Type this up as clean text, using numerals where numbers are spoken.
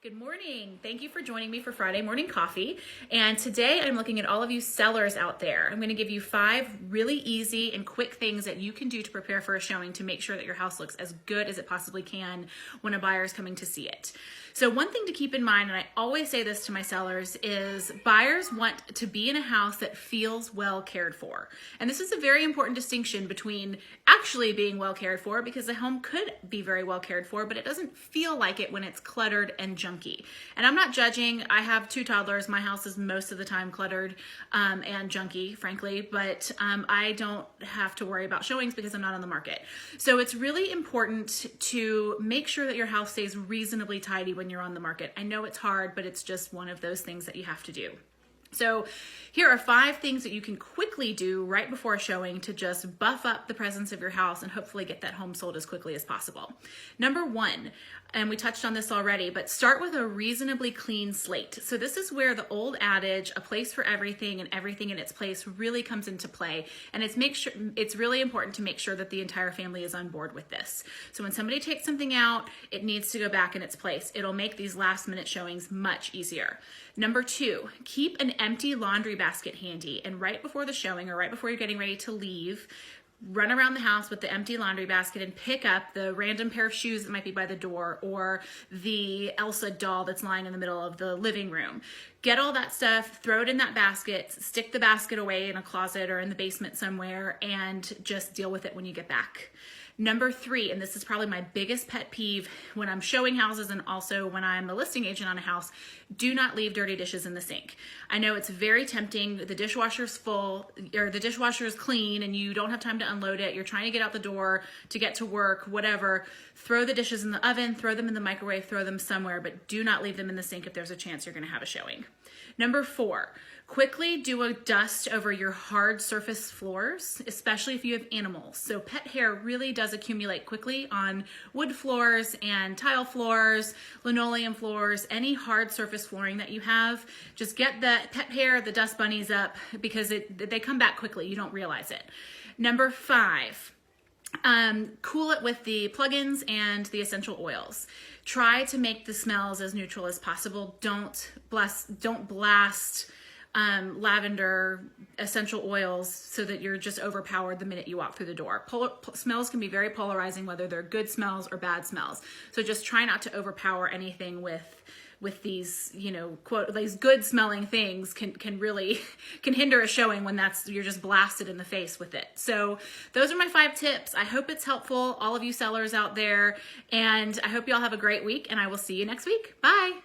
Good morning. Thank you for joining me for Friday Morning Coffee. And today I'm looking at all of you sellers out there. I'm going to give you 5 really easy and quick things that you can do to prepare for a showing to make sure that your house looks as good as it possibly can when a buyer is coming to see it. So one thing to keep in mind, and I always say this to my sellers, is buyers want to be in a house that feels well cared for. And this is a very important distinction between actually being well cared for, because the home could be very well cared for, but it doesn't feel like it when it's cluttered and junky. And I'm not judging. I have 2 toddlers. My house is most of the time cluttered and junky, frankly, but I don't have to worry about showings because I'm not on the market. So it's really important to make sure that your house stays reasonably tidy when you're on the market. I know it's hard, but it's just one of those things that you have to do. So here are 5 things that you can quickly do right before a showing to just buff up the presence of your house and hopefully get that home sold as quickly as possible. Number 1, and we touched on this already, but start with a reasonably clean slate. So this is where the old adage, a place for everything and everything in its place, really comes into play. And it's really important to make sure that the entire family is on board with this. So when somebody takes something out, it needs to go back in its place. It'll make these last minute showings much easier. Number 2, keep an empty laundry basket handy, and right before the showing or right before you're getting ready to leave, run around the house with the empty laundry basket and pick up the random pair of shoes that might be by the door or the Elsa doll that's lying in the middle of the living room. Get all that stuff, throw it in that basket, stick the basket away in a closet or in the basement somewhere, and just deal with it when you get back. Number 3, and this is probably my biggest pet peeve when I'm showing houses and also when I'm a listing agent on a house, do not leave dirty dishes in the sink. I know it's very tempting. The dishwasher's full, or the dishwasher is clean and you don't have time to unload it. You're trying to get out the door to get to work, whatever. Throw the dishes in the oven, throw them in the microwave, throw them somewhere, but do not leave them in the sink if there's a chance you're going to have a showing. Number 4, quickly do a dust over your hard surface floors, especially if you have animals. So pet hair really does accumulate quickly on wood floors and tile floors, linoleum floors, any hard surface flooring that you have. Just get the pet hair, the dust bunnies up, because they come back quickly. You don't realize it. Number 5, cool it with the plugins and the essential oils. Try to make the smells as neutral as possible. Don't blast lavender essential oils so that you're just overpowered the minute you walk through the door. Smells can be very polarizing, whether they're good smells or bad smells. So just try not to overpower anything with these, quote, these good smelling things can hinder a showing when you're just blasted in the face with it. So those are my 5 tips. I hope it's helpful, all of you sellers out there, and I hope you all have a great week, and I will see you next week. Bye.